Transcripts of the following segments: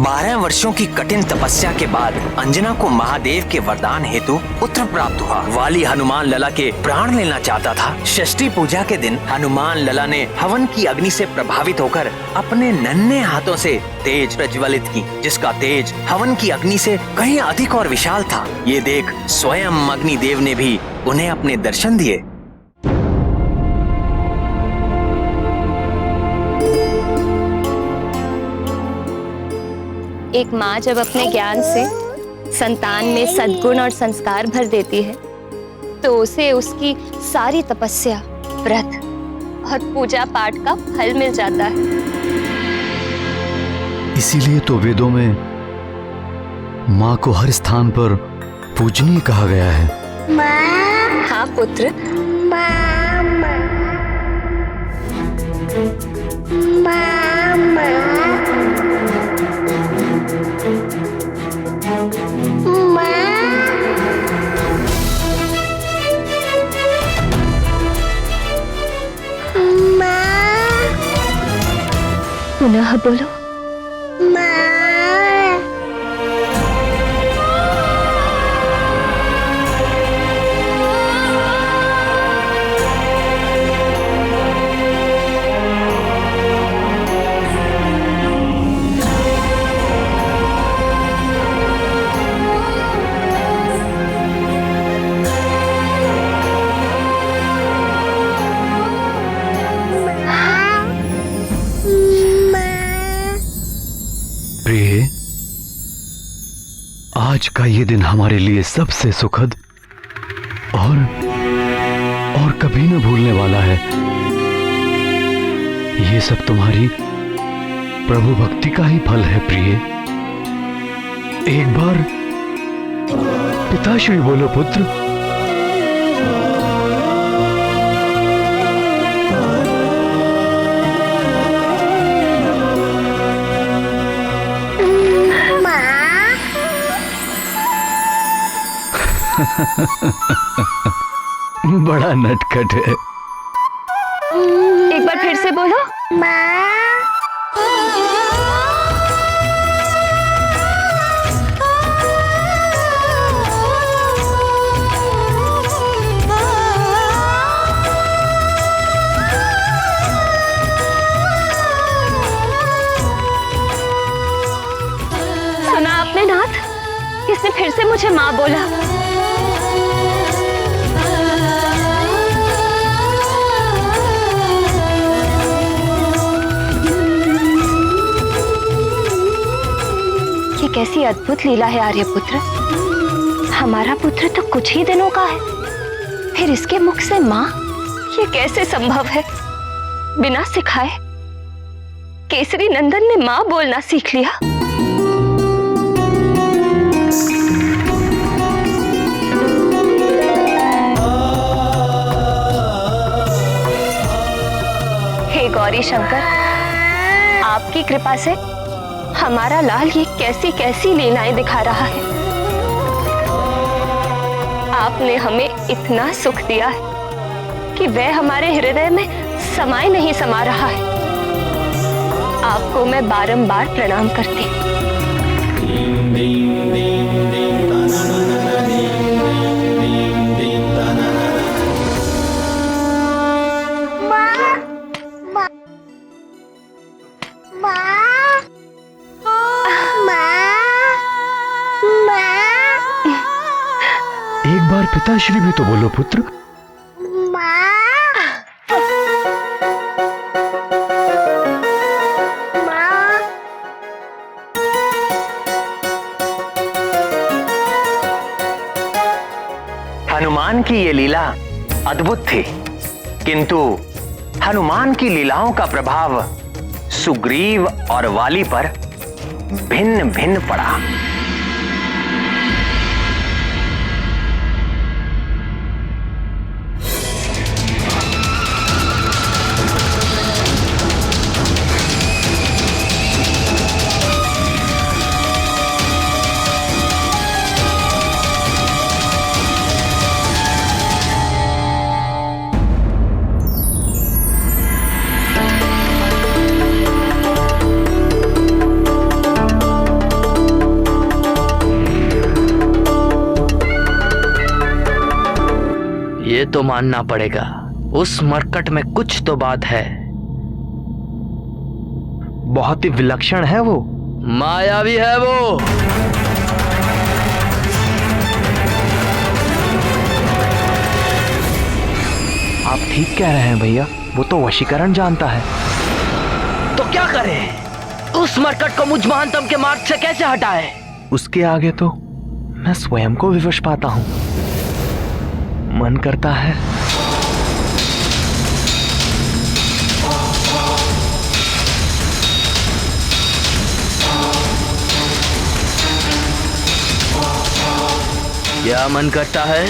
12 वर्षों की कठिन तपस्या के बाद अंजना को महादेव के वरदान हेतु पुत्र प्राप्त हुआ। वाली हनुमान लला के प्राण लेना चाहता था। षष्ठी पूजा के दिन हनुमान लला ने हवन की अग्नि से प्रभावित होकर अपने नन्हे हाथों से तेज प्रज्वलित की, जिसका तेज हवन की अग्नि से कहीं अधिक और विशाल था। ये देख स्वयं अग्निदेव ने भी उन्हें अपने दर्शन दिए। एक माँ जब अपने ज्ञान से संतान में सद्गुण और संस्कार भर देती है तो उसे उसकी सारी तपस्या, व्रत और पूजा पाठ का फल मिल जाता है। इसीलिए तो वेदों में माँ को हर स्थान पर पूजनीय कहा गया है। माँ। हाँ पुत्र। माँ, माँ, माँ, माँ। पुनः बोलो। प्रिय, आज का ये दिन हमारे लिए सबसे सुखद और कभी न भूलने वाला है। ये सब तुम्हारी प्रभु भक्ति का ही फल है प्रिय। एक बार पिताश्री बोलो पुत्र। बड़ा नटखट है। एक बार फिर से बोलो। सुना आपने नाथ? इसने फिर से मुझे माँ बोला। ये कैसी अद्भुत लीला है आर्यपुत्र। हमारा पुत्र तो कुछ ही दिनों का है, फिर इसके मुख से माँ, ये कैसे संभव है? बिना सिखाए केसरी नंदन ने माँ बोलना सीख लिया। हे गौरी शंकर, आपकी कृपा से हमारा लाल ये कैसी कैसी लीलाएं दिखा रहा है। आपने हमें इतना सुख दिया है कि वह हमारे हृदय में समाए नहीं समा रहा है। आपको मैं बारंबार प्रणाम करती हूँ। एक बार पिताश्री भी तो बोलो पुत्र। हनुमान की ये लीला अद्भुत थी, किंतु हनुमान की लीलाओं का प्रभाव सुग्रीव और वाली पर भिन्न भिन्न पड़ा। तो मानना पड़ेगा, उस मरकट में कुछ तो बात है। बहुत ही विलक्षण है वो। मायावी है वो। आप ठीक कह रहे हैं भैया, वो तो वशीकरण जानता है। तो क्या करें? उस मरकट को मुझ महानतम के मार्ग से कैसे हटाए? उसके आगे तो मैं स्वयं को विवश पाता हूं। मन करता है क्या मन करता है?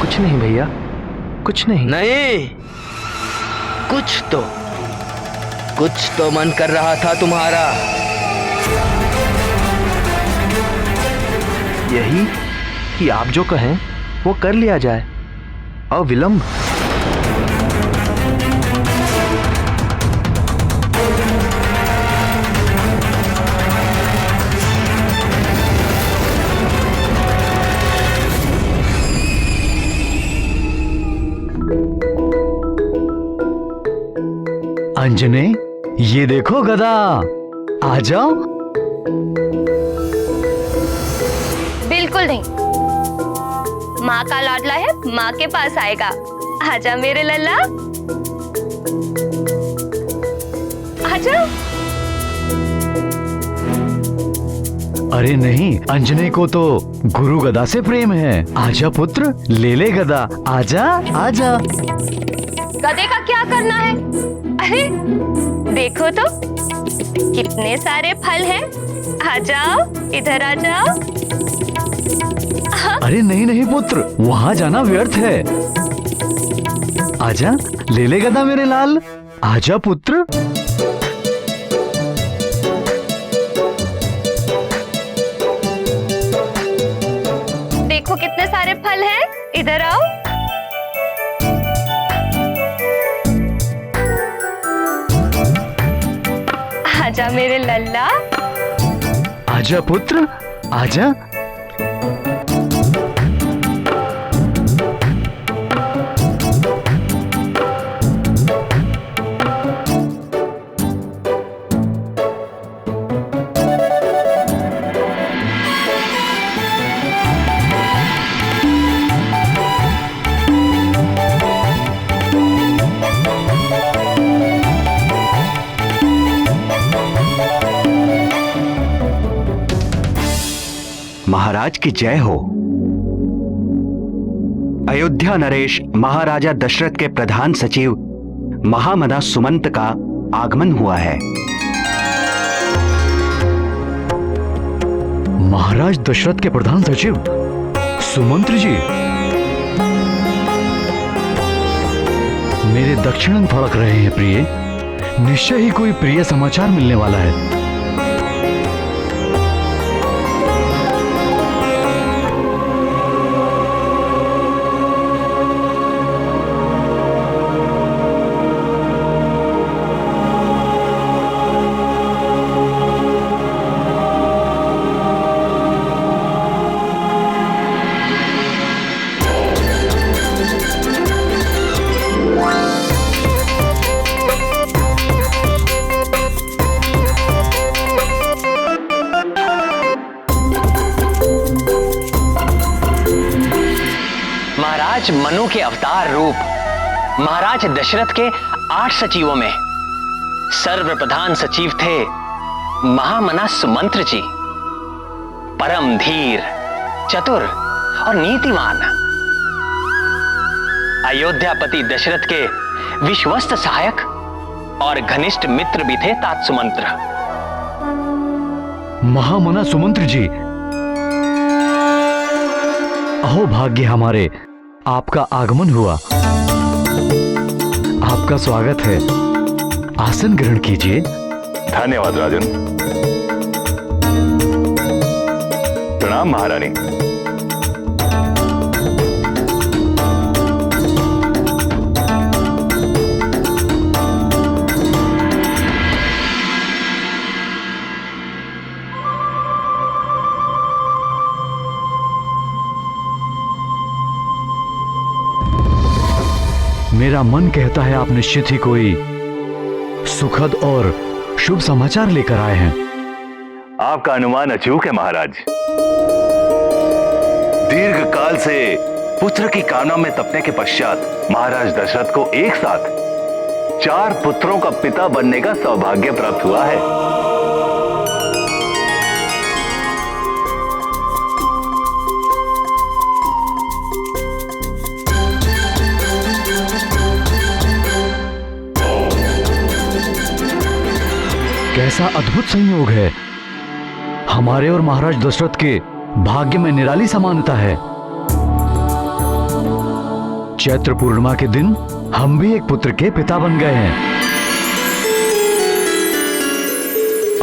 कुछ नहीं भैया, कुछ नहीं। नहीं, कुछ तो मन कर रहा था तुम्हारा। यही कि आप जो कहें वो कर लिया जाए, अविलंब। अंजने, ये देखो गदा, आ जाओ। बिल्कुल नहीं, माँ का लाडला है, माँ के पास आएगा। आजा मेरे लल्ला, आजा। अरे नहीं, अंजने को तो गुरु गदा से प्रेम है। आजा पुत्र, ले ले गदा, आजा आजा। गधे का क्या करना है? अरे देखो तो कितने सारे फल हैं। आ जाओ, इधर आ जाओ। अरे नहीं नहीं पुत्र, वहां जाना व्यर्थ है। आजा, ले ले गदा मेरे लाल, आजा पुत्र। देखो कितने सारे फल हैं, इधर आओ। आजा मेरे लल्ला, आजा पुत्र, आजा। महाराज की जय हो। अयोध्या नरेश महाराजा दशरथ के प्रधान सचिव महामना सुमंत का आगमन हुआ है। महाराज दशरथ के प्रधान सचिव सुमंत्र जी, मेरे दक्षिणन फड़क रहे हैं प्रिय। निश्चय ही कोई प्रिय समाचार मिलने वाला है। महाराज मनु के अवतार रूप महाराज दशरथ के 8 सचिवों में सर्वप्रधान सचिव थे महामना सुमंत्र जी। परम धीर, चतुर और नीतिमान, अयोध्यापति दशरथ के विश्वस्त सहायक और घनिष्ठ मित्र भी थे तात सुमंत्र। महामना सुमंत्र जी, अहो भाग्य हमारे, आपका आगमन हुआ। आपका स्वागत है, आसन ग्रहण कीजिए। धन्यवाद राजन। प्रणाम महारानी। मेरा मन कहता है आप निश्चित ही कोई सुखद और शुभ समाचार लेकर आए हैं। आपका अनुमान अचूक है महाराज। दीर्घ काल से पुत्र की कामना में तपने के पश्चात महाराज दशरथ को एक साथ 4 पुत्रों का पिता बनने का सौभाग्य प्राप्त हुआ है। कैसा अद्भुत संयोग है। हमारे और महाराज दशरथ के भाग्य में निराली समानता है। चैत्र पूर्णिमा के दिन हम भी एक पुत्र के पिता बन गए हैं।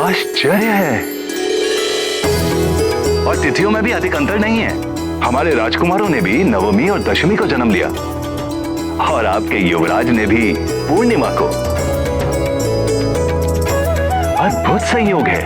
आश्चर्य है। और तिथियों में भी अधिक अंतर नहीं है। हमारे राजकुमारों ने भी नवमी और दशमी को जन्म लिया और आपके युवराज ने भी पूर्णिमा को। अद्भुत संयोग है।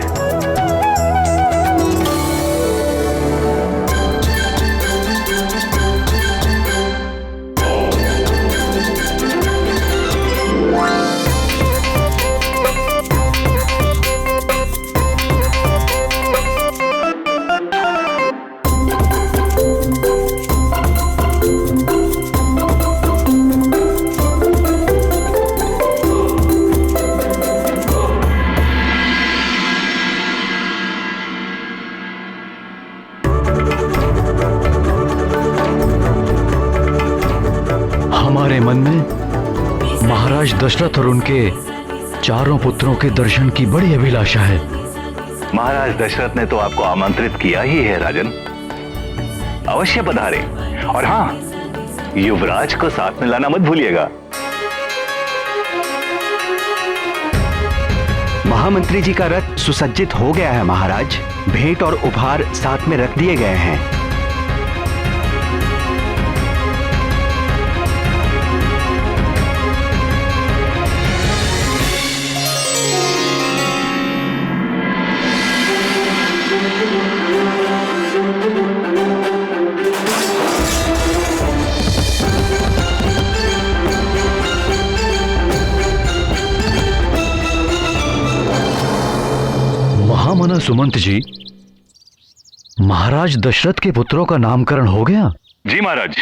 हमारे मन में महाराज दशरथ और उनके 4 पुत्रों के दर्शन की बड़ी अभिलाषा है। महाराज दशरथ ने तो आपको आमंत्रित किया ही है राजन। अवश्य पधारे। और हाँ, युवराज को साथ में लाना मत भूलिएगा। महामंत्री जी का रथ सुसज्जित हो गया है महाराज। भेंट और उपहार साथ में रख दिए गए हैं। महामना सुमंत जी, महाराज दशरथ के पुत्रों का नामकरण हो गया? जी महाराज,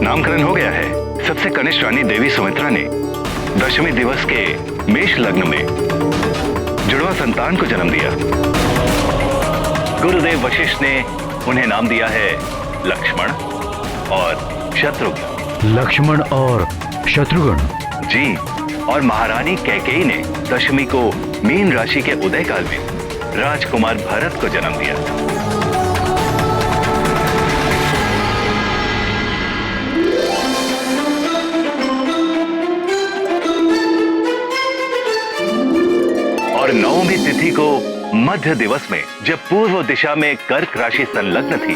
नामकरण हो गया है। सबसे कनिष्ठ रानी देवी सुमित्रा ने दशमी दिवस के मेष लग्न में जुड़वा संतान को जन्म दिया। गुरुदेव वशिष्ठ ने उन्हें नाम दिया है लक्ष्मण और शत्रुघ्न। लक्ष्मण और शत्रुघ्न जी। और महारानी कैकेयी ने दशमी को मीन राशि के उदय काल में राजकुमार भरत को जन्म दिया। और नवमी तिथि को मध्य दिवस में जब पूर्व दिशा में कर्क राशि संलग्न थी,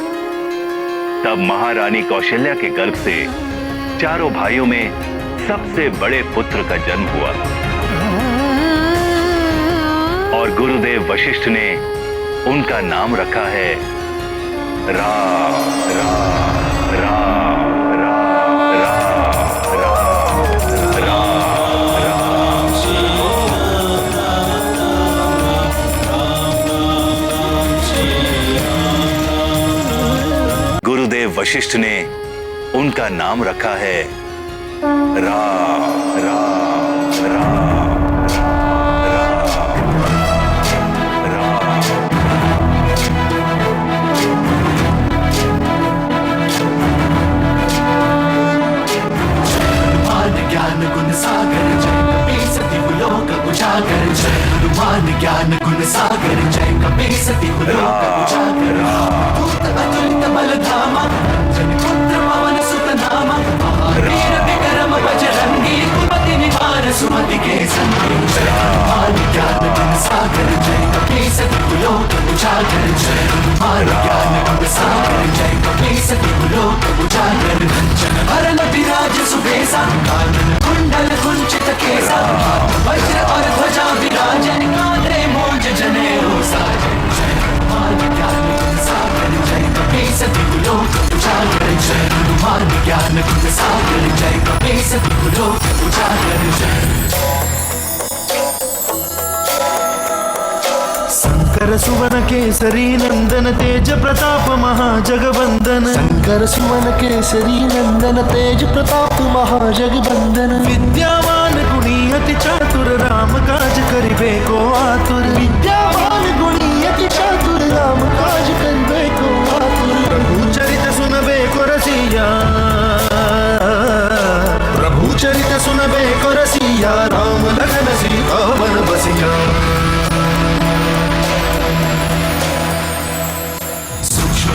तब महारानी कौशल्या के गर्भ से 4 भाइयों में सबसे बड़े पुत्र का जन्म हुआ। और गुरुदेव वशिष्ठ ने उनका नाम रखा है राम राम राम राम राम राम। गुरुदेव वशिष्ठ ने उनका नाम रखा है राम राम राम। हनुमान ज्ञान गुण सागर जय कपी सती भूत अतुलित बल धामा जन पुत्र पवन सुत नामा महावीर विक्रम बजरंगी कुमति निवार सुमति के संगी। हनुमान ज्ञान गुण सागर जय कपी सती उजागर जय हनुमान ज्ञान गुण सागर जय कपी सती उजागर कंचन भरन विराज सुबेसा कानन कुंडल कुंचित केसा वज्र और ध्वजा विराजे कांधे मूंज जनेऊ साजे। जय हनुमान ज्ञान गुण सागर जय कपी सती उजागर जय हनुमान ज्ञान गुण सागर जय कपी सभी लोग उजागर जय। शंकर सुवन केसरी नंदन तेज प्रताप महाजगवंदन, शंकर सुवन केसरी नंदन तेज प्रताप महाजगवंदन, विद्यावान गुणी अति चातुर राम काज करिबे को आतुर, विद्यावान गुणी अति चातुर राम काज करिबे को आतुर, प्रभु चरित सुनबे को रसिया, प्रभु चरित सुनबे को रसिया, राम लखन सीता वन बसिया।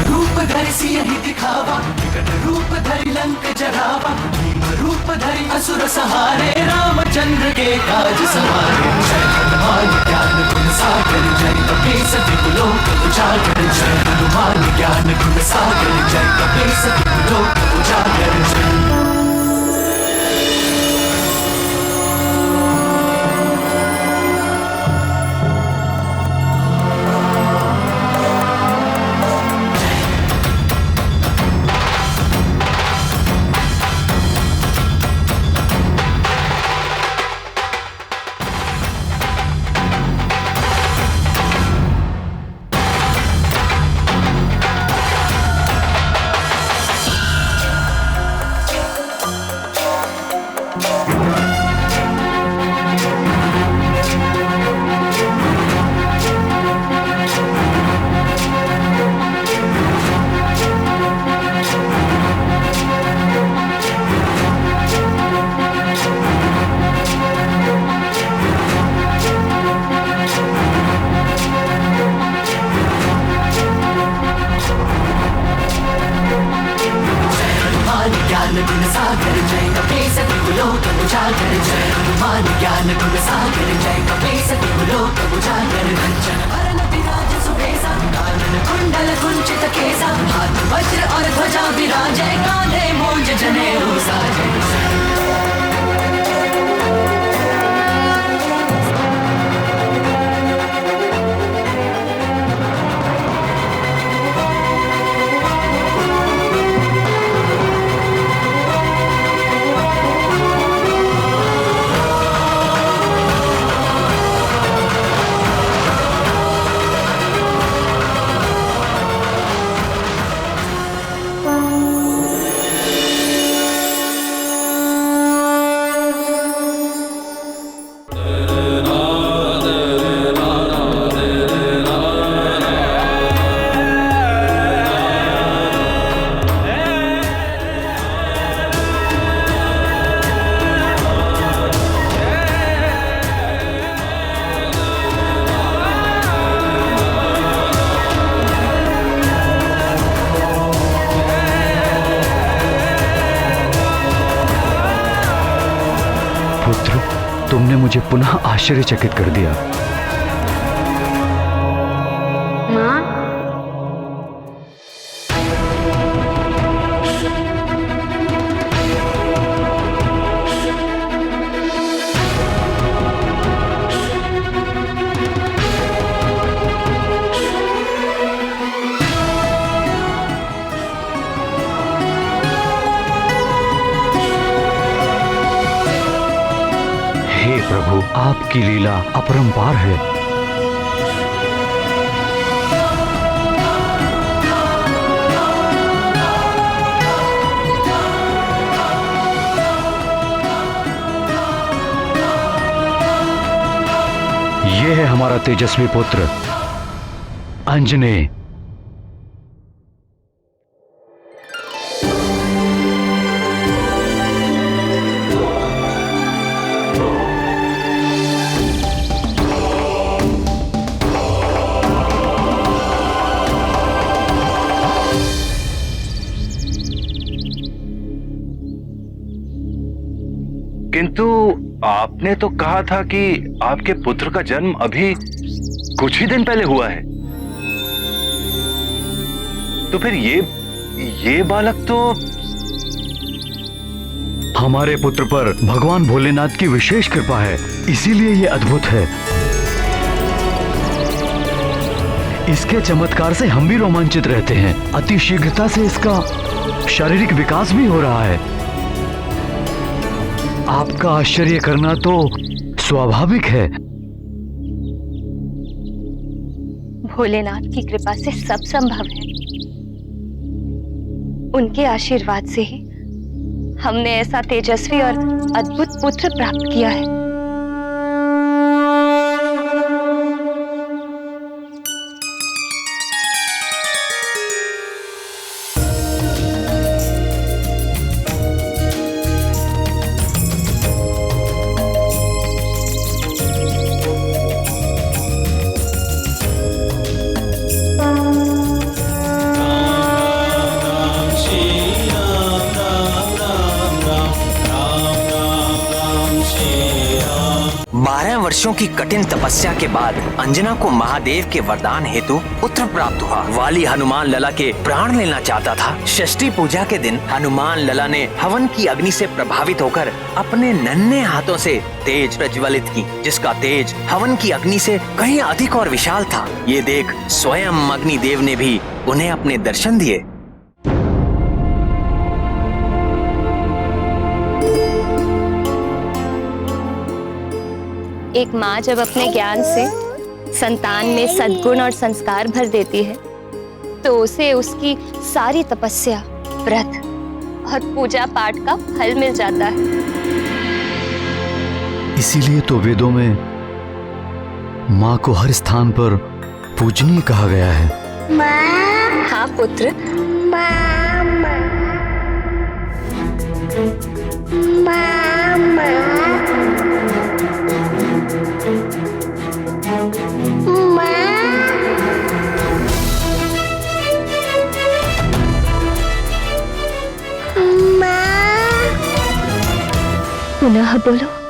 रूप धरि सियहि दिखावा, विकट रूप धरि लंक जरावा, भीम रूप धरि असुर सहारे, रामचंद्र के काज सवारे। जय हनुमान ज्ञान गुण सागर जय कपीस तिहु लोक उजागर, जय हनुमान ज्ञान गुण सागर जय कपीस तिहु लोक उजागर जय। तुमने मुझे पुनः आश्चर्यचकित कर दिया। माँ, हे प्रभु, आपकी लीला अपरंपार है। ये है हमारा तेजस्वी पुत्र अंजनेय। किंतु आपने तो कहा था कि आपके पुत्र का जन्म अभी कुछ ही दिन पहले हुआ है, तो फिर ये बालक तो हमारे पुत्र पर भगवान भोलेनाथ की विशेष कृपा है, इसीलिए ये अद्भुत है। इसके चमत्कार से हम भी रोमांचित रहते हैं। अति शीघ्रता से इसका शारीरिक विकास भी हो रहा है। आपका आश्चर्य करना तो स्वाभाविक है। भोलेनाथ की कृपा से सब संभव है। उनके आशीर्वाद से ही हमने ऐसा तेजस्वी और अद्भुत पुत्र प्राप्त किया है। वर्षों की कठिन तपस्या के बाद अंजना को महादेव के वरदान हेतु पुत्र प्राप्त हुआ। वाली हनुमान लला के प्राण लेना चाहता था। षष्ठी पूजा के दिन हनुमान लला ने हवन की अग्नि से प्रभावित होकर अपने नन्हे हाथों से तेज प्रज्वलित की, जिसका तेज हवन की अग्नि से कहीं अधिक और विशाल था। ये देख स्वयं अग्निदेव ने भी उन्हें अपने दर्शन दिए। एक माँ जब अपने ज्ञान से संतान में सद्गुण और संस्कार भर देती है तो उसे उसकी सारी तपस्या, व्रत और पूजा पाठ का फल मिल जाता है। इसीलिए तो वेदों में माँ को हर स्थान पर पूजनीय कहा गया है। माँ। हाँ पुत्र। माँ। माँ। पुनः बोलो।